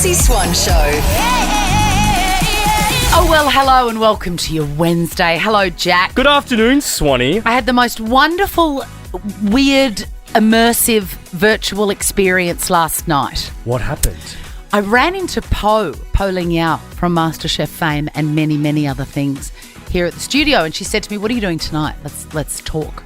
Chrissie Swan Show. Oh, well, hello and welcome to your Wednesday. Hello, Jack. Good afternoon, Swanee. I had the most wonderful, weird, immersive virtual experience last night. What happened? I ran into Po Ling Yao from MasterChef fame and many, many other things here at the studio, and she said to me, "What are you doing tonight? Let's talk."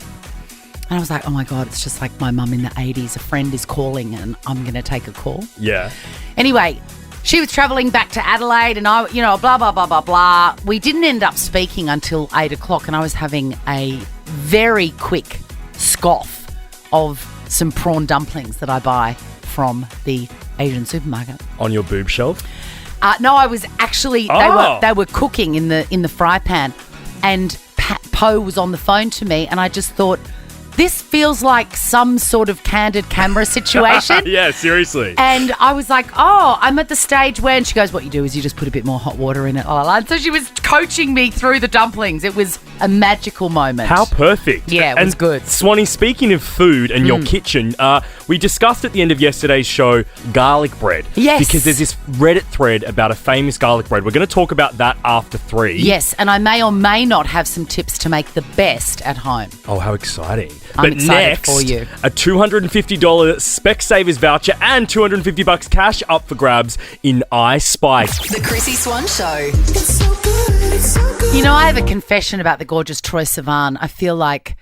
And I was like, oh my God, it's just like my mum in the 80s. A friend is calling and I'm going to take a call. Yeah. Anyway, she was travelling back to Adelaide and I, blah, blah, blah, blah, blah. We didn't end up speaking until 8 o'clock and I was having a very quick scoff of some prawn dumplings that I buy from the Asian supermarket. On your boob shelf? No, I was actually, they were cooking in the fry pan and Po was on the phone to me and I just thought, this feels like some sort of candid camera situation. Yeah, seriously. And I was like, oh, I'm at the stage where, and she goes, what you do is you just put a bit more hot water in it. And so she was coaching me through the dumplings. It was a magical moment. How perfect. Yeah, it was good. Swanee, speaking of food and your kitchen, we discussed at the end of yesterday's show garlic bread. Yes. Because there's this Reddit thread about a famous garlic bread. We're going to talk about that after 3. Yes, and I may or may not have some tips to make the best at home. Oh, how exciting. I'm excited next, for you. A $250 Specsavers voucher and $250 cash up for grabs in I Spy. The Chrissie Swan Show. You know, I have a confession about the gorgeous Troye Sivan. I feel like,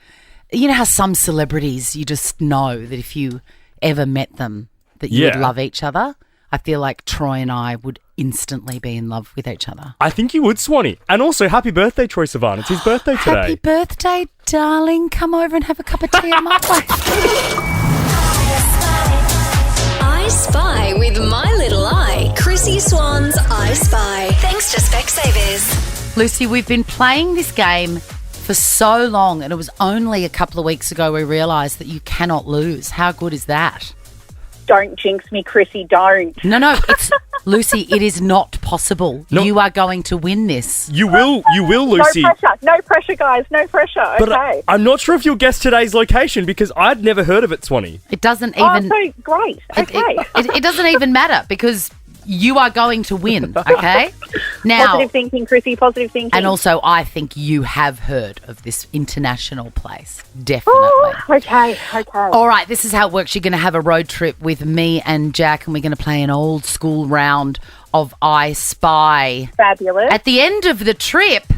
you know how some celebrities, you just know that if you ever met them, that you would love each other? I feel like Troy and I would instantly be in love with each other. I think you would, Swanee. And also, happy birthday, Troye Sivan. It's his birthday today. Happy birthday, darling. Come over and have a cup of tea on my place. I Spy with My Little Eye. Chrissie Swan's I Spy. Thanks to Specsavers. Lucy, we've been playing this game for so long, and it was only a couple of weeks ago we realised that you cannot lose. How good is that? Don't jinx me, Chrissie, don't. No, it's Lucy, it is not possible. No. You are going to win this. You will, Lucy. No pressure, guys, no pressure. But okay. I'm not sure if you'll guess today's location because I'd never heard of it, Swanee. It doesn't even... Oh, so great. Okay. It doesn't even matter because you are going to win, okay? Now, positive thinking, Chrissie, positive thinking. And also, I think you have heard of this international place. Definitely. Oh, okay. All right, this is how it works. You're going to have a road trip with me and Jack, and we're going to play an old school round of I Spy. Fabulous. At the end of the trip,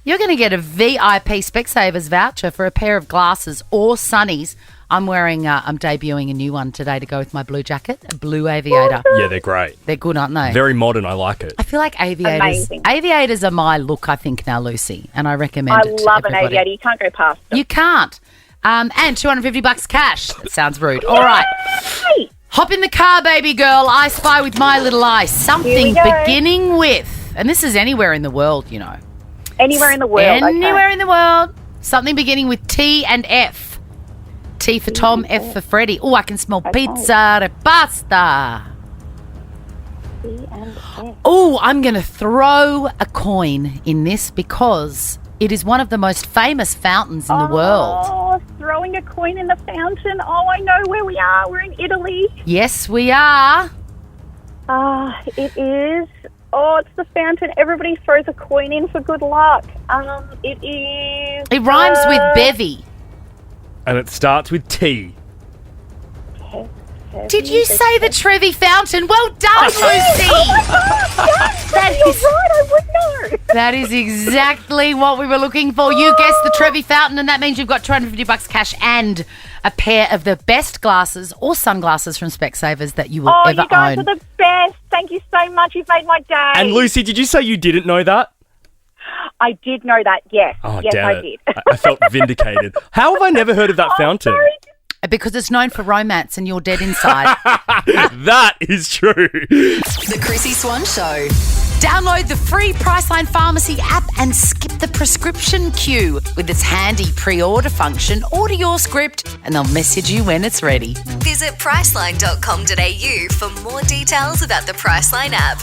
you're going to get a VIP Specsavers voucher for a pair of glasses or sunnies. I'm debuting a new one today to go with my blue jacket, a blue aviator. Yeah, they're great. They're good, aren't they? Very modern. I like it. I feel like aviators are my look, I think, now, Lucy, and I recommend it to love everybody. an aviator. You can't go past them. You can't. And $250 cash. That sounds rude. All right. Hey. Hop in the car, baby girl. I Spy with My Little Eye. Something beginning with, and this is anywhere in the world, you know. Anywhere in the world. Anywhere in the world. Something beginning with T and F. T for Tom, F for Freddie. Oh, I can smell pizza de pasta. Oh, I'm going to throw a coin in this because it is one of the most famous fountains in the world. Oh, throwing a coin in the fountain. Oh, I know where we are. We're in Italy. Yes, we are. It is. Oh, it's the fountain. Everybody throws a coin in for good luck. It is. It rhymes with bevy. And it starts with T. Did you say the Trevi Fountain? Well done, Lucy! Oh my God, yes, you're right, I would know. That is exactly what we were looking for. You guessed the Trevi Fountain, and that means you've got $250 cash and a pair of the best glasses or sunglasses from Specsavers that you will ever own. Oh, you guys are the best. Thank you so much. You've made my day. And Lucy, did you say you didn't know that? I did know that, yes. Oh, yes, damn I it. did. I felt vindicated. How have I never heard of that fountain? Sorry. Because it's known for romance and you're dead inside. That is true. The Chrissie Swan Show. Download the free Priceline Pharmacy app and skip the prescription queue. With its handy pre-order function, order your script and they'll message you when it's ready. Visit priceline.com.au for more details about the Priceline app.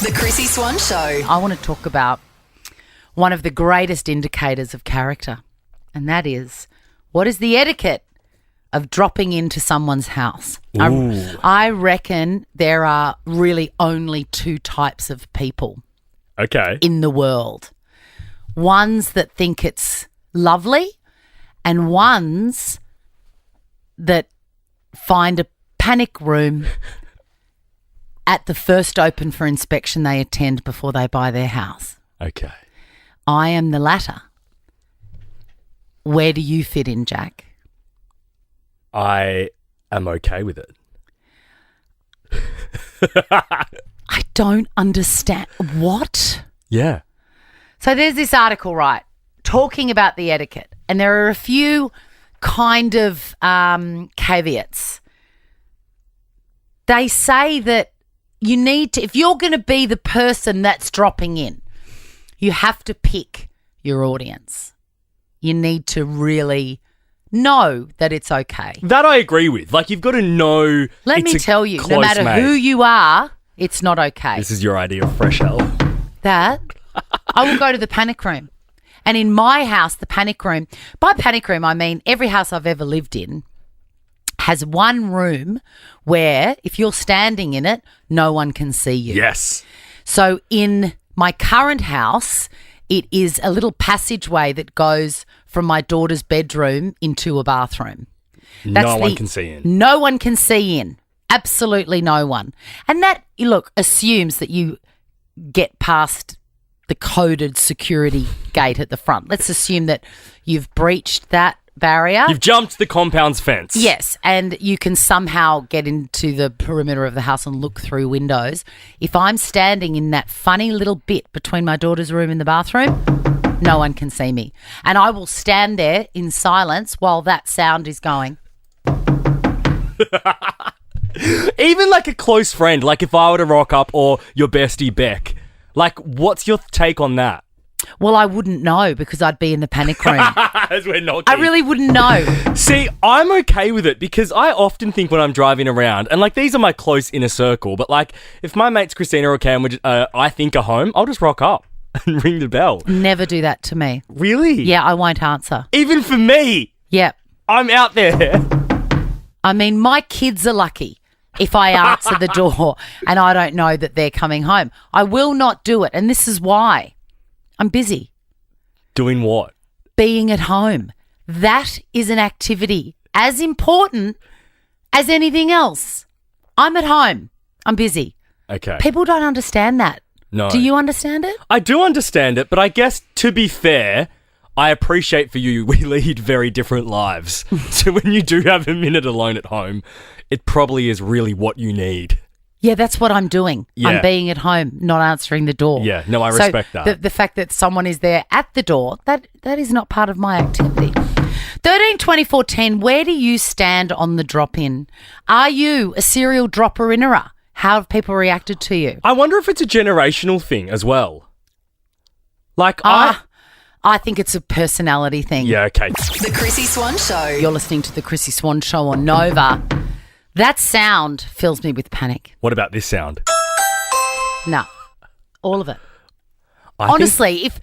The Chrissie Swan Show. I want to talk about one of the greatest indicators of character, and that is, what is the etiquette of dropping into someone's house. Ooh. I reckon there are really only two types of people Okay. in the world. Ones that think it's lovely and ones that find a panic room at the first open for inspection they attend before they buy their house. Okay. I am the latter. Where do you fit in, Jack? I am okay with it. I don't understand. What? Yeah. So there's this article, right, talking about the etiquette, and there are a few kind of caveats. They say that you need to, if you're going to be the person that's dropping in, you have to pick your audience. You need to really know that it's okay. That I agree with. Like, you've got to know. Let it's me a tell you, no close matter mate. who you are, it's not okay. This is your idea of fresh hell. That I will go to the panic room. And in my house, the panic room, by panic room, I mean every house I've ever lived in has one room where if you're standing in it, no one can see you. Yes. So in my current house, it is a little passageway that goes from my daughter's bedroom into a bathroom. No one can see in. No one can see in. Absolutely no one. And that, look, assumes that you get past the coded security gate at the front. Let's assume that you've breached that barrier. You've jumped the compound's fence. Yes, and you can somehow get into the perimeter of the house and look through windows. If I'm standing in that funny little bit between my daughter's room and the bathroom, no one can see me. And I will stand there in silence while that sound is going. Even like a close friend, like if I were to rock up or your bestie Beck, like what's your take on that? Well, I wouldn't know because I'd be in the panic room. As we're not I really wouldn't know. See, I'm okay with it because I often think when I'm driving around, and like these are my close inner circle, but like if my mates Christina or Cam I think are home, I'll just rock up and ring the bell. Never do that to me. Really? Yeah, I won't answer. Even for me, Yeah. I'm out there. I mean, my kids are lucky if I answer the door and I don't know that they're coming home. I will not do it. And this is why. I'm busy. Doing what? Being at home. That is an activity as important as anything else. I'm at home. I'm busy. Okay. People don't understand that. No. Do you understand it? I do understand it, but I guess to be fair, I appreciate for you we lead very different lives. So when you do have a minute alone at home, it probably is really what you need. Yeah, that's what I'm doing. Yeah. I'm being at home, not answering the door. Yeah, no, I So respect that. The fact that someone is there at the door, that is not part of my activity. 13 24 10, where do you stand on the drop-in? Are you a serial dropper-innerer? How have people reacted to you? I wonder if it's a generational thing as well. Like I think it's a personality thing. Yeah, okay. The Chrissie Swan Show. You're listening to the Chrissie Swan Show on Nova. That sound fills me with panic. What about this sound? No, all of it. I think- Honestly, if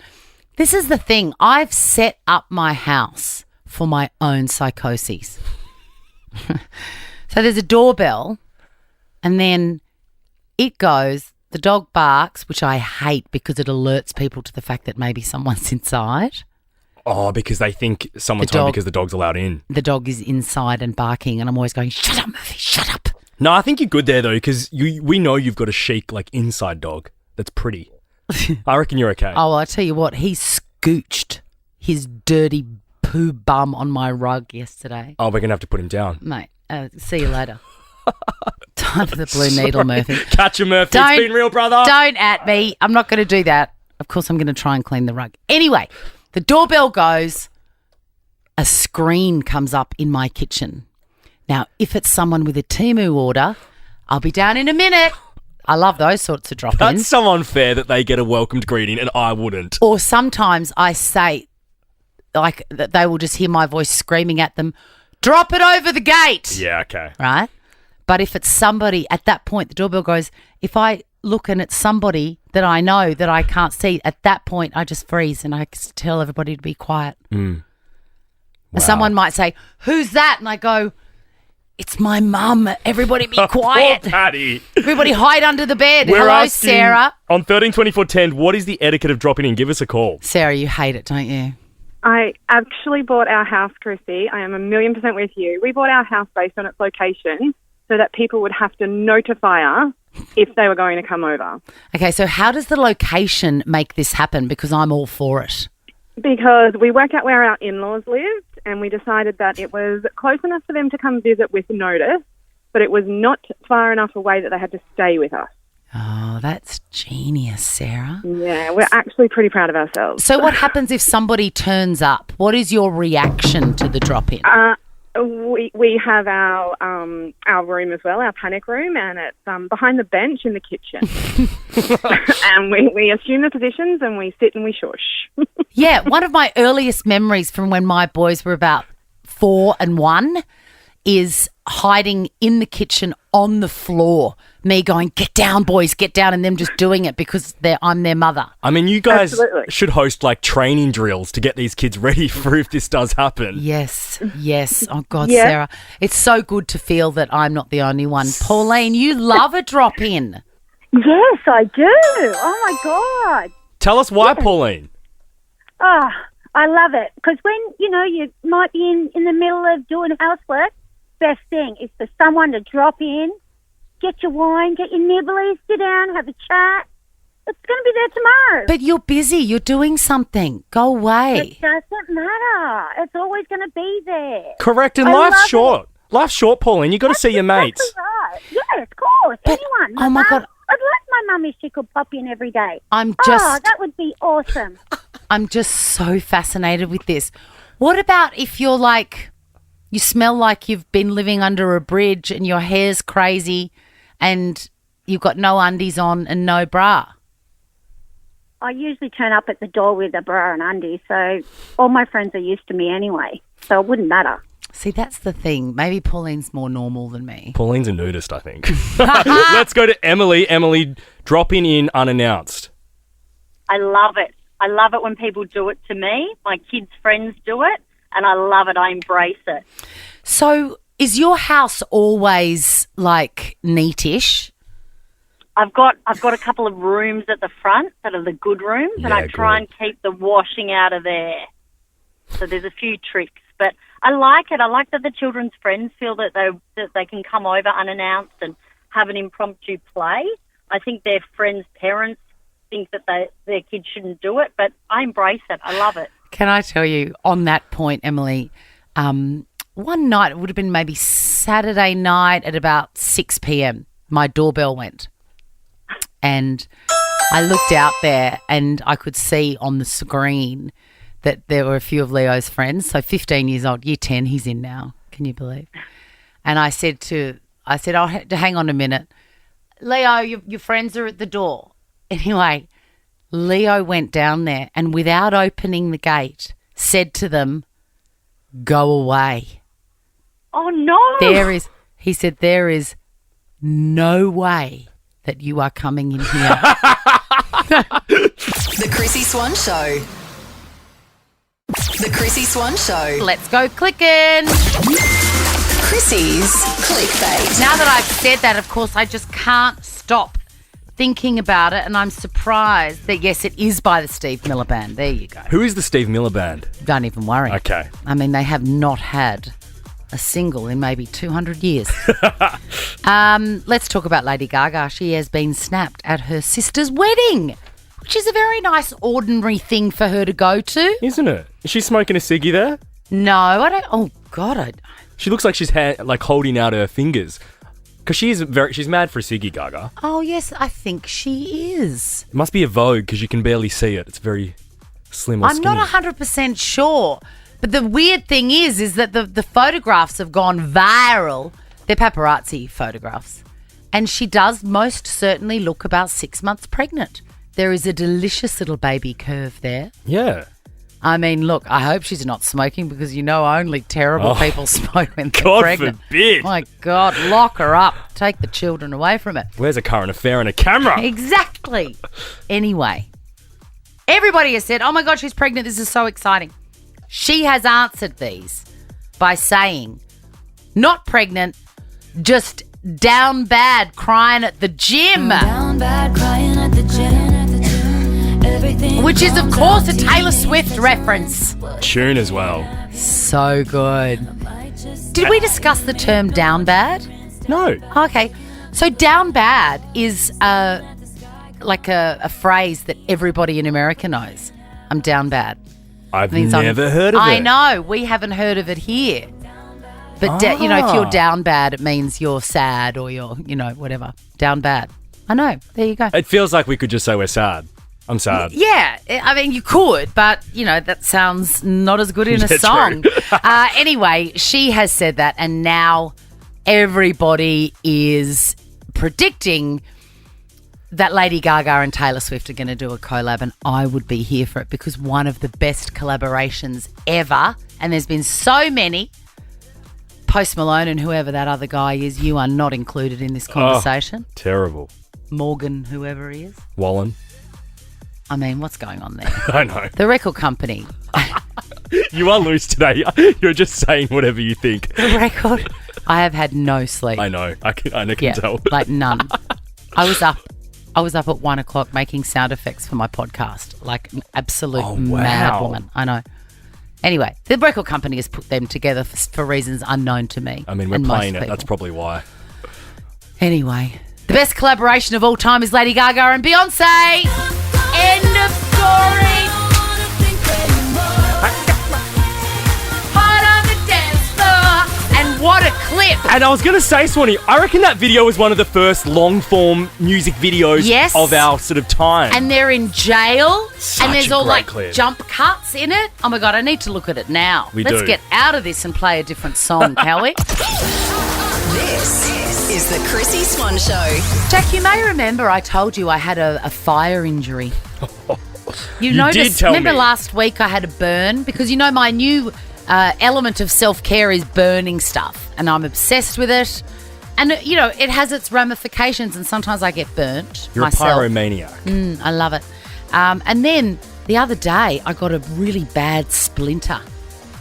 this is the thing, I've set up my house for my own psychoses. So there's a doorbell and then it goes, the dog barks, which I hate because it alerts people to the fact that maybe someone's inside. Oh, because they think someone's home because the dog's allowed in. The dog is inside and barking and I'm always going, shut up, Murphy, shut up. No, I think you're good there though, because we know you've got a chic, like, inside dog that's pretty. I reckon you're okay. Oh, well, I tell you what, he scooched his dirty poo bum on my rug yesterday. Oh, we're going to have to put him down. Mate, see you later. Time for the blue needle, Murphy. Catch him, Murphy. Don't- It's been real, brother. Don't at me. I'm not going to do that. Of course, I'm going to try and clean the rug. Anyway, the doorbell goes. A screen comes up in my kitchen. Now, if it's someone with a Temu order, I'll be down in a minute. I love those sorts of drop-ins. That's so unfair that they get a welcomed greeting and I wouldn't. Or sometimes I say, like, that they will just hear my voice screaming at them, drop it over the gate. Yeah, okay. Right? But if it's somebody, at that point, the doorbell goes, if I look and it's somebody that I know that I can't see, at that point, I just freeze and I tell everybody to be quiet. And someone might say, "Who's that?" And I go, "It's my mum. Everybody be quiet. Poor Patty. Everybody hide under the bed." We're Hello, asking, Sarah. On 13 24 10, what is the etiquette of dropping in? Give us a call. Sarah, you hate it, don't you? I actually bought our house, Chrissy. I am 1,000,000% with you. We bought our house based on its location so that people would have to notify us if they were going to come over. Okay, so how does the location make this happen? Because I'm all for it. Because we worked out where our in-laws lived and we decided that it was close enough for them to come visit with notice, but it was not far enough away that they had to stay with us. Oh, that's genius, Sarah. Yeah, we're actually pretty proud of ourselves. So what happens if somebody turns up? What is your reaction to the drop-in? We have our room as well, our panic room, and it's behind the bench in the kitchen. And we assume the positions and we sit and we shush. Yeah, one of my earliest memories from when my boys were about 4 and 1 is hiding in the kitchen on the floor, me going, "Get down, boys, get down," and them just doing it because I'm their mother. I mean, you guys Absolutely. should host like training drills to get these kids ready for if this does happen. Yes. Oh, God, Yeah. Sarah. It's so good to feel that I'm not the only one. Pauline, you love a drop-in. Yes, I do. Oh, my God. Tell us why, Pauline. Oh, I love it. Because when, you might be in the middle of doing housework, best thing is for someone to drop in, get your wine, get your nibblies, sit down, have a chat. It's going to be there tomorrow. But you're busy. You're doing something. Go away. It doesn't matter. It's always going to be there. Correct, and I life's love short. Life's short, Pauline. You got to see your mates. Exactly right. Yes, of course. Anyone. oh my God. I'd like my mum if she could pop in every day. I'm Oh, just that would be awesome. I'm just so fascinated with this. What about if you're like, you smell like you've been living under a bridge and your hair's crazy and you've got no undies on and no bra? I usually turn up at the door with a bra and undies, so all my friends are used to me anyway, so it wouldn't matter. See, that's the thing. Maybe Pauline's more normal than me. Pauline's a nudist, I think. Let's go to Emily. Emily, dropping in unannounced. I love it. I love it when people do it to me. My kids' friends do it, and I love it. I embrace it. So is your house always like neatish? I've got a couple of rooms at the front that are the good rooms, and I try and keep the washing out of there. So there's a few tricks, but I like it. I like that the children's friends feel that they can come over unannounced and have an impromptu play. I think their friends' parents think that their kids shouldn't do it, but I embrace it. I love it. Can I tell you on that point, Emily, one night, it would have been maybe Saturday night at about 6 p.m, my doorbell went. And I looked out there and I could see on the screen that there were a few of Leo's friends. So 15 years old, year 10, he's in now. Can you believe? And I said, I'll hang on a minute. Leo, your friends are at the door. Anyway, Leo went down there and without opening the gate said to them, "Go away." Oh, no. He said, there is no way that you are coming in here. The Chrissie Swan Show. The Chrissie Swan Show. Let's go clicking. Chrissie's clickbait. Now that I've said that, of course, I just can't stop thinking about it, and I'm surprised that, yes, it is by the Steve Miller Band. There you go. Who is the Steve Miller Band? Don't even worry. Okay. I mean, they have not had a single in maybe 200 years. Let's talk about Lady Gaga. She has been snapped at her sister's wedding, which is a very nice, ordinary thing for her to go to. Isn't it? Is she smoking a ciggy there? No, I don't. Oh, God. She looks like she's holding out her fingers. Because she's mad for a ciggy, Gaga. Oh, yes, I think she is. It must be a Vogue because you can barely see it. It's very slim or I'm skinny. not 100% sure. But the weird thing is that the photographs have gone viral. They're paparazzi photographs. And she does most certainly look about 6 months pregnant. There is a delicious little baby curve there. Yeah. I mean, look, I hope she's not smoking because only terrible people smoke when they're God pregnant. forbid. My God, lock her up. Take the children away from it. Where's a current affair and a camera? Exactly. Anyway, everybody has said, oh my God, she's pregnant. This is so exciting. She has answered these by saying, not pregnant, just down bad, crying at the gym. Down bad, crying at the gym. Everything Which is, of comes course, a out to Taylor you. Swift reference. Tune as well. So good. Did we discuss the term down bad? No. Okay. So down bad is like a phrase that everybody in America knows. I'm down bad. I've Means never heard of it. I know. We haven't heard of it here. But, if you're down bad, it means you're sad or you're, whatever. Down bad. I know. There you go. It feels like we could just say we're sad. I'm sad. Yeah. I mean, you could, but, that sounds not as good in a Yeah, song. true. Anyway, she has said that, and now everybody is predicting that Lady Gaga and Taylor Swift are going to do a collab, and I would be here for it because one of the best collaborations ever, and there's been so many. Post Malone and whoever that other guy is, you are not included in this conversation. Terrible. Morgan, whoever he is. Wallen. I mean, what's going on there? I know. The record company. You are loose today. You're just saying whatever you think. The record. I have had no sleep. I know. I can tell. Like none. I was up at 1 o'clock making sound effects for my podcast, like an absolute mad woman. I know. Anyway, the record company has put them together for reasons unknown to me. I mean, we're and most playing it. people. That's probably why. Anyway, the best collaboration of all time is Lady Gaga and Beyonce. End of story. Hot on the dance floor. And what a clip. And I was going to say, Swanee, I reckon that video was one of the first long-form music videos Yes. of our sort of time. And they're in jail. Such and there's a all great like clip. jump cuts in it. Oh my God, I need to look at it now. We Let's do. get out of this and play a different song, can we? This is the Chrissie Swan Show. Jack, you may remember I told you I had a fire injury. You did tell remember me. last week I had a burn? Because my new element of self-care is burning stuff. And I'm obsessed with it. And, it has its ramifications and sometimes I get burnt You're myself. a pyromaniac. I love it. And then the other day I got a really bad splinter.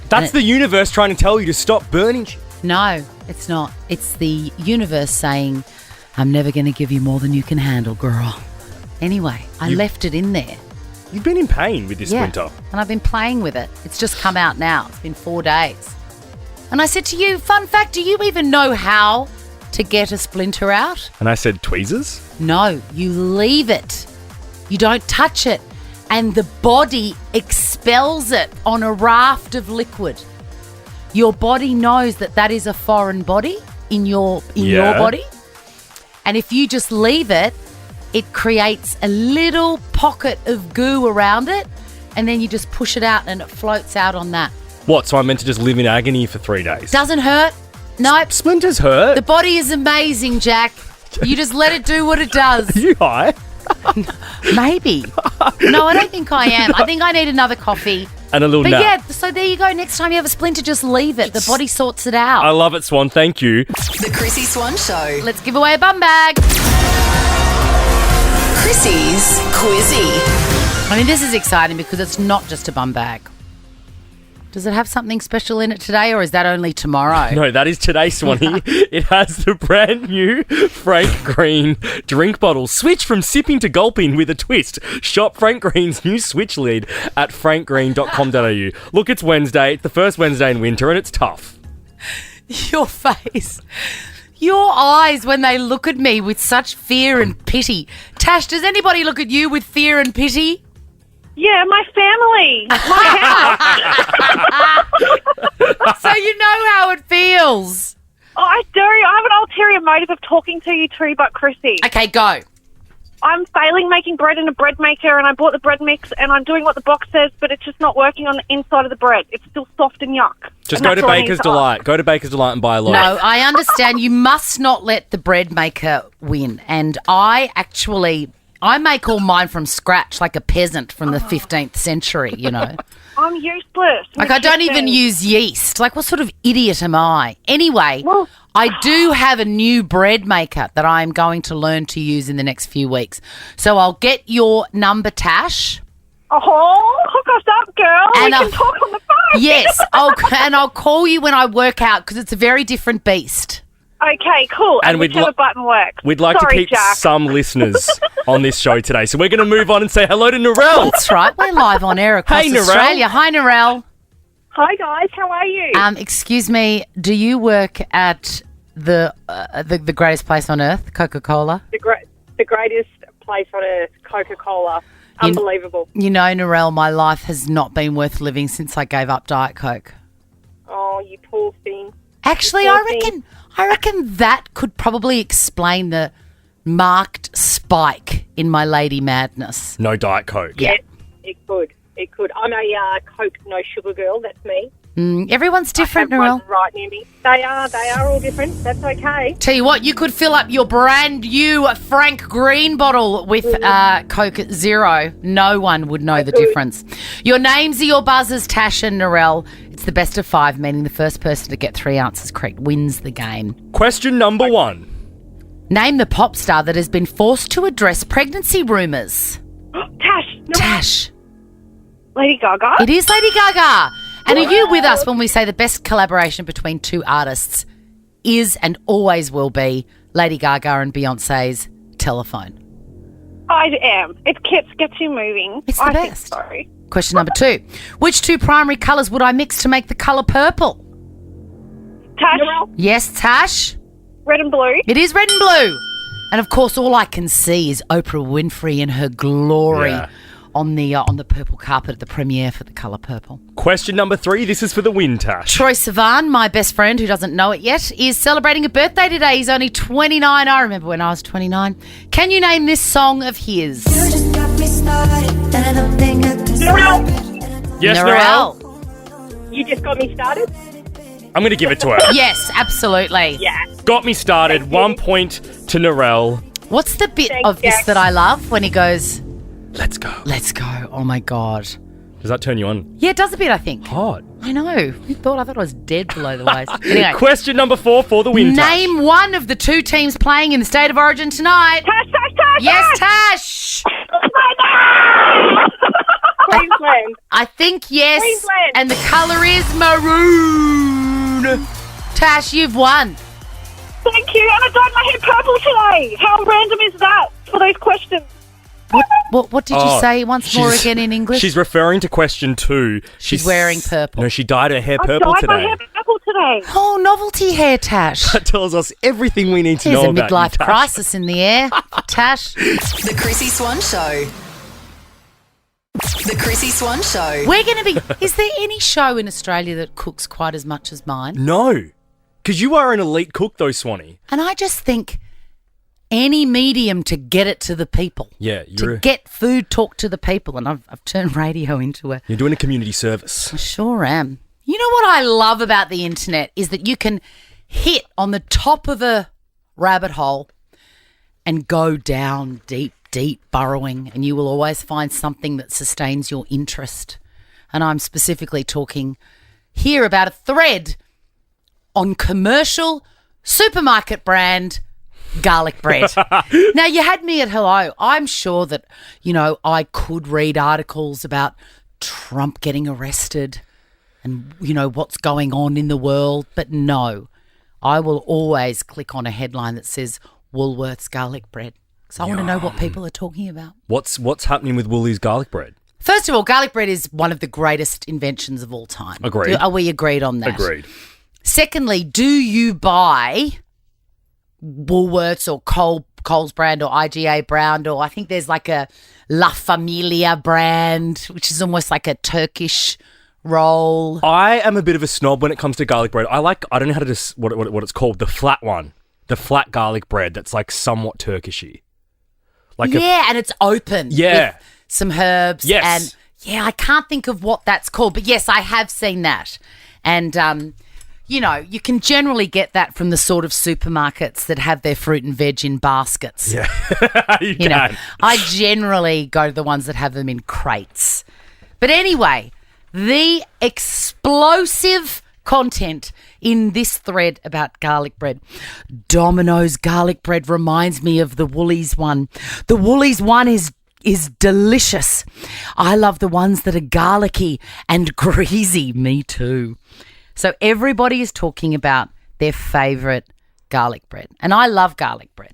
That's the universe trying to tell you to stop burning shit. No, it's not. It's the universe saying, I'm never going to give you more than you can handle, girl. Anyway, I left it in there. You've been in pain with this splinter. And I've been playing with it. It's just come out now. It's been 4 days. And I said to you, fun fact, do you even know how to get a splinter out? And I said, tweezers? No, you leave it. You don't touch it. And the body expels it on a raft of liquid. Your body knows that is a foreign body in your body. And if you just leave it, it creates a little pocket of goo around it. And then you just push it out and it floats out on that. What, so I'm meant to just live in agony for 3 days? Doesn't hurt. Nope. Splinters hurt. The body is amazing, Jack. You just let it do what it does. Are you high? Maybe. No, I don't think I am. I think I need another coffee. And a little But nap. yeah, so there you go. Next time you have a splinter, just leave it. The body sorts it out. I love it, Swan. Thank you. The Chrissie Swan Show. Let's give away a bum bag. Chrissie's Quizzy. I mean, this is exciting because it's not just a bum bag. Does it have something special in it today, or is that only tomorrow? No, that is today, Swanee. It has the brand new Frank Green drink bottle. Switch from sipping to gulping with a twist. Shop Frank Green's new switch lead at frankgreen.com.au. Look, it's Wednesday. It's the first Wednesday in winter, and it's tough. Your face. Your eyes when they look at me with such fear and pity. Tash, does anybody look at you with fear and pity? Yeah, my family. So you know how it feels. Oh, I do. I have an ulterior motive of talking to you too, but Chrissy. Okay, go. I'm failing making bread in a bread maker, and I bought the bread mix, and I'm doing what the box says, but it's just not working on the inside of the bread. It's still soft and yuck. Just And go that's to all I need Baker's to Delight. Go to Baker's Delight and buy a loaf. No, I understand. You must not let the bread maker win. And I make all mine from scratch like a peasant from the 15th century, I'm useless. Like, I don't even use yeast. Like, what sort of idiot am I? Anyway, I do have a new bread maker that I'm going to learn to use in the next few weeks. So I'll get your number, Tash, Oh, hook us up, girl. And, we can talk on the phone. Yes, I'll call you when I work out because it's a very different beast. Okay, cool. And whichever button works. We'd like to keep Jack. some listeners on this show today. So we're going to move on and say hello to Narelle. That's right. We're live on air across Hey, Narelle. Australia. Hi, Narelle. Hi, guys. How are you? Excuse me, do you work at the greatest place on earth, Coca-Cola? The greatest place on earth, Coca-Cola. Unbelievable. You know, Narelle, my life has not been worth living since I gave up Diet Coke. Oh, you poor thing. Actually, I reckon that could probably explain the marked spike in my lady madness. No Diet Coke. Yeah. It could. I'm a Coke no sugar girl. That's me. Everyone's different, I have Narelle. one right near me. They are all different. That's okay. Tell you what, you could fill up your brand new Frank Green bottle with Coke Zero. No one would know the difference. Your names are your buzzers, Tash and Narelle. It's the best of 5, meaning the first person to get 3 answers correct wins the game. Question number 1. Name the pop star that has been forced to address pregnancy rumours. Tash. No. Tash. Lady Gaga. It is Lady Gaga. And are you with us when we say the best collaboration between two artists is and always will be Lady Gaga and Beyonce's Telephone? I am. It gets you moving. It's the I best. Think so. Question number 2. Which 2 primary colours would I mix to make the colour purple? Tash. Yes, Tash. Red and blue. It is red and blue. And of course, all I can see is Oprah Winfrey in her glory on the purple carpet at the premiere for The Colour Purple. Question number 3. This is for the win, Tash. Troye Sivan, my best friend who doesn't know it yet, is celebrating a birthday today. He's only 29. I remember when I was 29. Can you name this song of his? Yes, Narelle. Narelle. You just got me started. I'm going to give it to her. Yes, absolutely. Yeah. Got me started. 1 point to Narelle. What's the bit Thanks, of this Jack. that I love when he goes, Let's go. let's go? Oh, my God. Does that turn you on? Yeah, it does a bit, I think. Hot. I know. I thought I was dead below the waist. Anyway, Question number 4 for the win, Tash. name one of the 2 teams playing in the State of Origin tonight. Tash. Yes, Tash. Queensland. I think yes. Queensland. And the colour is maroon. Tash, you've won. Thank you. And I dyed my hair purple today. How random is that for those questions? What did you say once more again in English? She's referring to question 2. She's wearing purple. No, she dyed her hair I purple dyed my today. hair purple today. Oh, novelty hair, Tash. That tells us everything we need to There's know a about you, midlife Tash. crisis in the air. Tash. The Chrissie Swan Show. The Chrissie Swan Show. We're going to be... Is there any show in Australia that cooks quite as much as mine? No. Because you are an elite cook, though, Swanee. And I just think any medium to get it to the people. Yeah, To get food talk to the people. And I've turned radio into a... you're doing a community service. I sure am. You know what I love about the internet is that you can hit on the top of a rabbit hole and go down deep burrowing, and you will always find something that sustains your interest. And I'm specifically talking here about a thread on commercial supermarket brand garlic bread. Now, you had me at hello. I'm sure that, I could read articles about Trump getting arrested and, what's going on in the world. But no, I will always click on a headline that says Woolworths garlic bread. So I want to know what people are talking about. What's happening with Woolies garlic bread? First of all, garlic bread is one of the greatest inventions of all time. Agreed. Are we agreed on that? Agreed. Secondly, do you buy Woolworths or Coles brand or IGA brand, or I think there's like a La Familia brand, which is almost like a Turkish roll? I am a bit of a snob when it comes to garlic bread. I don't know how to what it's called, the flat one. The flat garlic bread that's like somewhat Turkishy. And it's open. Yeah. With some herbs. Yes. And I can't think of what that's called, but yes, I have seen that. And, you can generally get that from the sort of supermarkets that have their fruit and veg in baskets. Yeah. you can. I generally go to the ones that have them in crates. But anyway, the explosive content in this thread about garlic bread. Domino's garlic bread reminds me of the Woolies one. The Woolies one is is delicious. I love the ones that are garlicky and greasy. Me too. So everybody is talking about their favourite garlic bread. And I love garlic bread.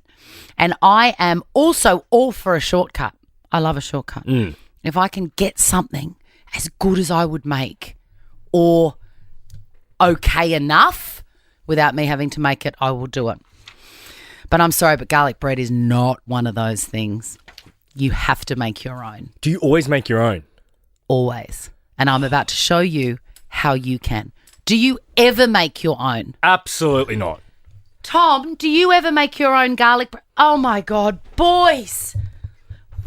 And I am also all for a shortcut. I love a shortcut. If I can get something as good as I would make or okay enough without me having to make it, I will do it. But I'm sorry, but garlic bread is not one of those things. You have to make your own. Do you always make your own? Always. And I'm about to show you how you can. Do you ever make your own? Absolutely not. Tom, do you ever make your own garlic bread? Oh, my God. Boys,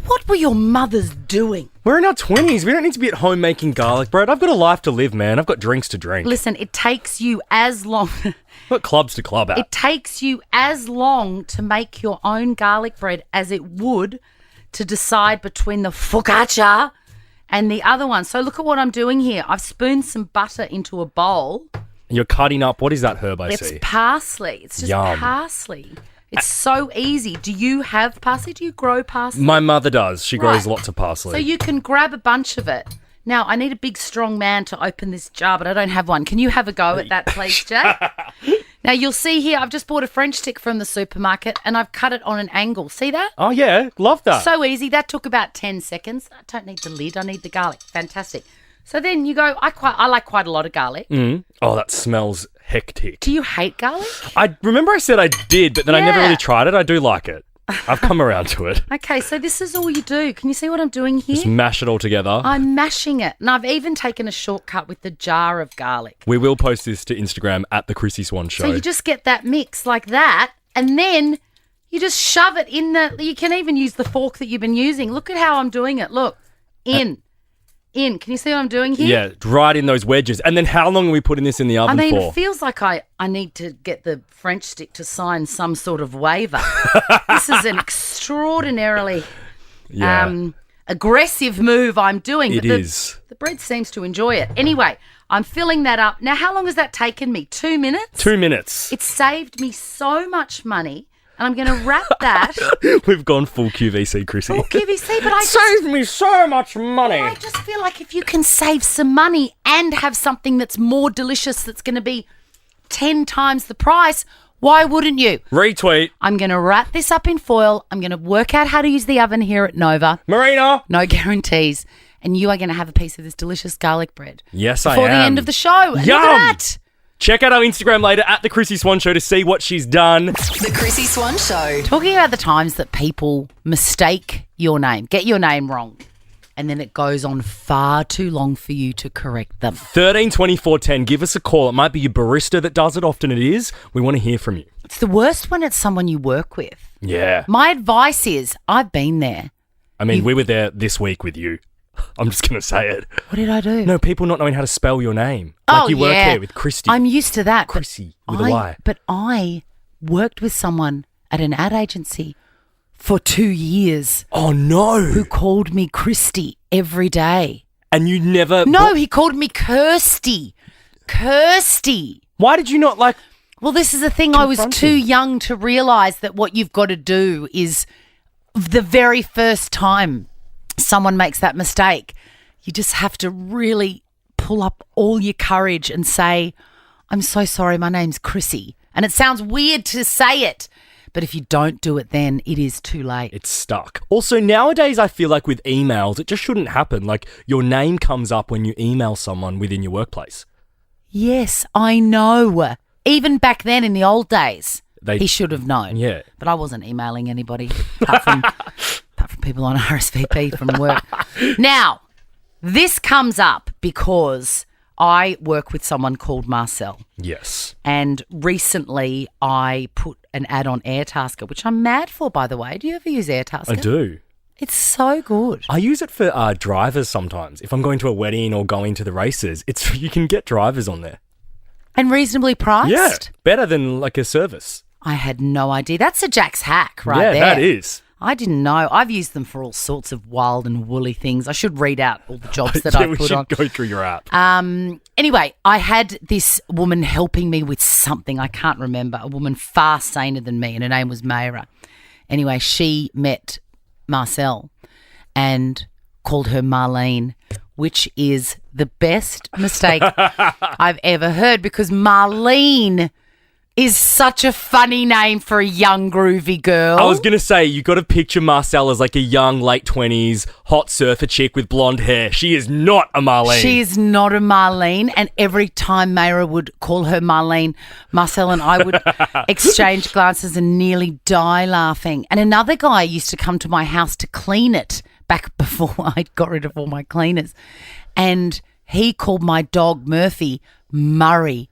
what were your mothers doing? We're in our 20s. We don't need to be at home making garlic bread. I've got a life to live, man. I've got drinks to drink. Listen, it takes you as long... I've got clubs to club at. It takes you as long to make your own garlic bread as it would to decide between the focaccia and the other one. So look at what I'm doing here. I've spooned some butter into a bowl. You're cutting up. What is that herb I It's see? parsley. It's just Yum. parsley. It's so easy. Do you have parsley? Do you grow parsley? My mother does. She grows Right. lots of parsley. So you can grab a bunch of it. Now, I need a big, strong man to open this jar, but I don't have one. Can you have a go at that, please, Jay? Now, you'll see here, I've just bought a French stick from the supermarket and I've cut it on an angle. See that? Oh, yeah. Love that. So easy. That took about 10 seconds. I don't need the lid. I need the garlic. Fantastic. So then you go, I like quite a lot of garlic. Oh, that smells hectic. Do you hate garlic? I remember I said I did, but then I never Yeah. really tried it. I do like it. I've come around to it. Okay, so this is all you do. Can you see what I'm doing here? Just mash it all together. I'm mashing it. And I've even taken a shortcut with the jar of garlic. We will post this to Instagram at the Chrissie Swan Show. So you just get that mix like that, and then you just shove it in the... You can even use the fork that you've been using. Look at how I'm doing it. Look. In. Can you see what I'm doing here? Yeah, right in those wedges. And then how long are we putting this in the oven I mean, for? it feels like I need to get the French stick to sign some sort of waiver. This is an extraordinarily aggressive move I'm doing. It but is. The bread seems to enjoy it. Anyway, I'm filling that up. Now, how long has that taken me? 2 minutes? 2 minutes. It saved me so much money, and I'm going to wrap that. We've gone full QVC, Chrissie. Full QVC, but I just... Saved me so much money. I just feel like if you can save some money and have something that's more delicious that's going to be 10 times the price, why wouldn't you? Retweet. I'm going to wrap this up in foil. I'm going to work out how to use the oven here at Nova. Marina. No guarantees. And you are going to have a piece of this delicious garlic bread. Yes, I am. Before the end of the show. And Yum. look at that. Check out our Instagram later at the Chrissie Swan Show to see what she's done. The Chrissie Swan Show. Talking about the times that people mistake your name, get your name wrong, and then it goes on far too long for you to correct them. 13 24 10. Give us a call. It might be your barista that does it. Often it is. We want to hear from you. It's the worst when it's someone you work with. Yeah. My advice is, I've been there. I mean, we were there this week with you. I'm just going to say it. What did I do? No, people not knowing how to spell your name. Like you work here with Christy. I'm used to that. but Chrissie with a Y. But I worked with someone at an ad agency for 2 years Oh, no. who called me Christy every day. And you never... No, he called me Kirsty. Kirsty. Why did you not like... Well, this is the thing. I was Confront too him. young to realise that what you've got to do is the very first time someone makes that mistake, you just have to really pull up all your courage and say, I'm so sorry, my name's Chrissie. And it sounds weird to say it, but if you don't do it then, it is too late. It's stuck. Also, nowadays, I feel like with emails, it just shouldn't happen. Like, your name comes up when you email someone within your workplace. Yes, I know. Even back then in the old days, They- he should have known. Yeah. But I wasn't emailing anybody apart from people on RSVP from work. Now, this comes up because I work with someone called Marcel. Yes. And recently I put an ad on Airtasker, which I'm mad for, by the way. Do you ever use Airtasker? I do. It's so good. I use it for drivers sometimes. If I'm going to a wedding or going to the races, you can get drivers on there. And reasonably priced? Yeah. Better than like a service. I had no idea. That's a Jack's hack right yeah, there. that is. I didn't know. I've used them for all sorts of wild and woolly things. I should read out all the jobs that yeah, I've we put should on. go through your app. Anyway, I had this woman helping me with something. I can't remember. A woman far saner than me, and her name was Mayra. Anyway, she met Marcel, and called her Marlene, which is the best mistake I've ever heard, because Marlene is such a funny name for a young, groovy girl. I was going to say, you got to picture Marcel as like a young, late 20s, hot surfer chick with blonde hair. She is not a Marlene. She is not a Marlene. And every time Mayra would call her Marlene, Marcel and I would exchange glances and nearly die laughing. And another guy used to come to my house to clean it back before I got rid of all my cleaners. And he called my dog Murphy Murray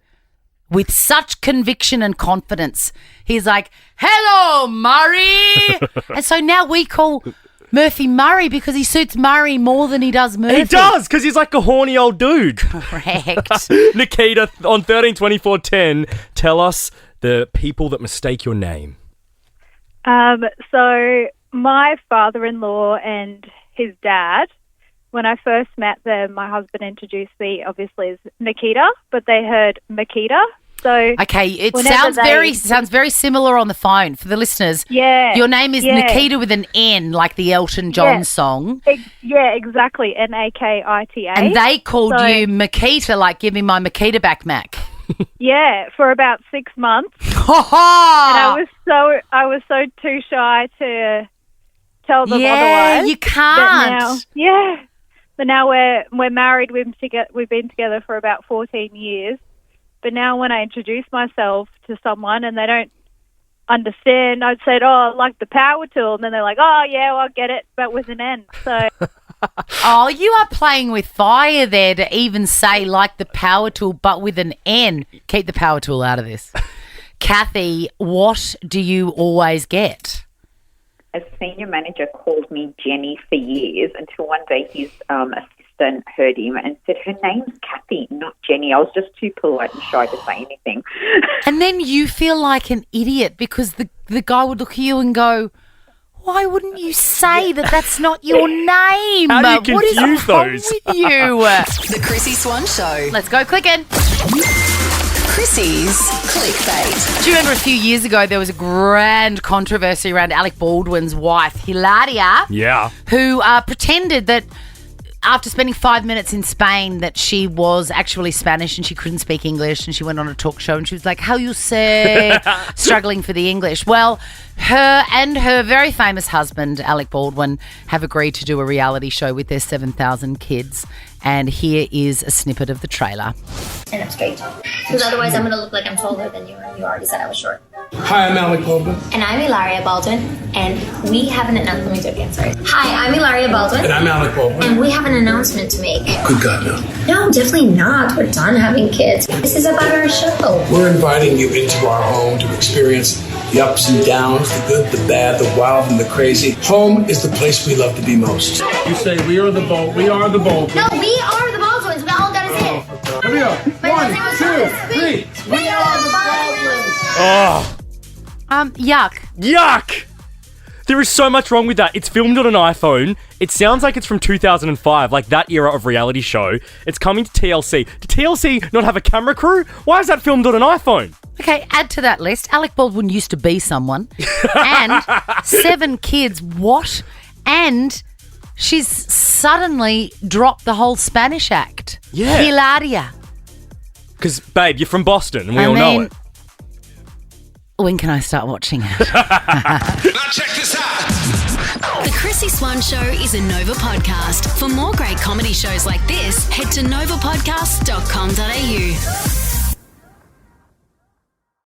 with such conviction and confidence. He's like, "Hello, Murray." And so now we call Murphy Murray because he suits Murray more than he does Murphy. He does, because he's like a horny old dude. Correct. Nikita, on 132410, tell us the people that mistake your name. So my father-in-law and his dad, when I first met them, my husband introduced me obviously as Nikita, but they heard Makita. So okay, it sounds very similar on the phone for the listeners. Yeah, your name is Nikita with an N, like the Elton John song. Yeah, exactly. Nakita. And they called you Makita, like "Give me my Makita back, Mac." Yeah, for about 6 months. And I was so too shy to tell them otherwise. Yeah, you can't. But now we're married. We've been together for about 14 years. But now when I introduce myself to someone and they don't understand, I'd say, "Oh, like the power tool," and then they're like, "Oh, yeah, well, I get it, but with an N." So. Oh, you are playing with fire there to even say like the power tool, but with an N. Keep the power tool out of this. Kathy, what do you always get? A senior manager called me Jenny for years until one day his assistant heard him and said, "Her name's Kathy, not Jenny." I was just too polite and shy to say anything. And then you feel like an idiot because the guy would look at you and go, "Why wouldn't you say that that's not your name? How do you confuse what is those? wrong with you?" The Chrissie Swan Show. Let's go clicking. Chrissie's clickbait. Do you remember a few years ago there was a grand controversy around Alec Baldwin's wife, Hilaria? Yeah. Who pretended that after spending 5 minutes in Spain that she was actually Spanish and she couldn't speak English, and she went on a talk show and she was like, "How you say?" struggling for the English. Well, her and her very famous husband, Alec Baldwin, have agreed to do a reality show with their 7,000 kids. And here is a snippet of the trailer. And I'm straight. Because otherwise I'm going to look like I'm taller than you, and you already said I was short. Hi, I'm Alec Baldwin. And I'm Hilaria Baldwin, and we have an announcement. Let me do it again, sorry. Hi, I'm Hilaria Baldwin. And I'm Alec Baldwin. And we have an announcement to make. Good God, no. No, definitely not. We're done having kids. This is about our show. We're inviting you into our home to experience the ups and downs, the good, the bad, the wild, and the crazy. Home is the place we love to be most. You say we are the Baldwins. No, we are the Baldwins. We all got us in. Here we go. 1, 2, 3. We are the Baldwins. Oh. Yuck. Yuck! There is so much wrong with that. It's filmed on an iPhone. It sounds like it's from 2005, like that era of reality show. It's coming to TLC. Did TLC not have a camera crew? Why is that filmed on an iPhone? Okay, add to that list. Alec Baldwin used to be someone. And 7 kids, what? And she's suddenly dropped the whole Spanish act. Yeah. Hilaria. Because, babe, you're from Boston, and we all know it. When can I start watching it? Now check this out. The Chrissie Swan Show is a Nova podcast. For more great comedy shows like this, head to novapodcast.com.au.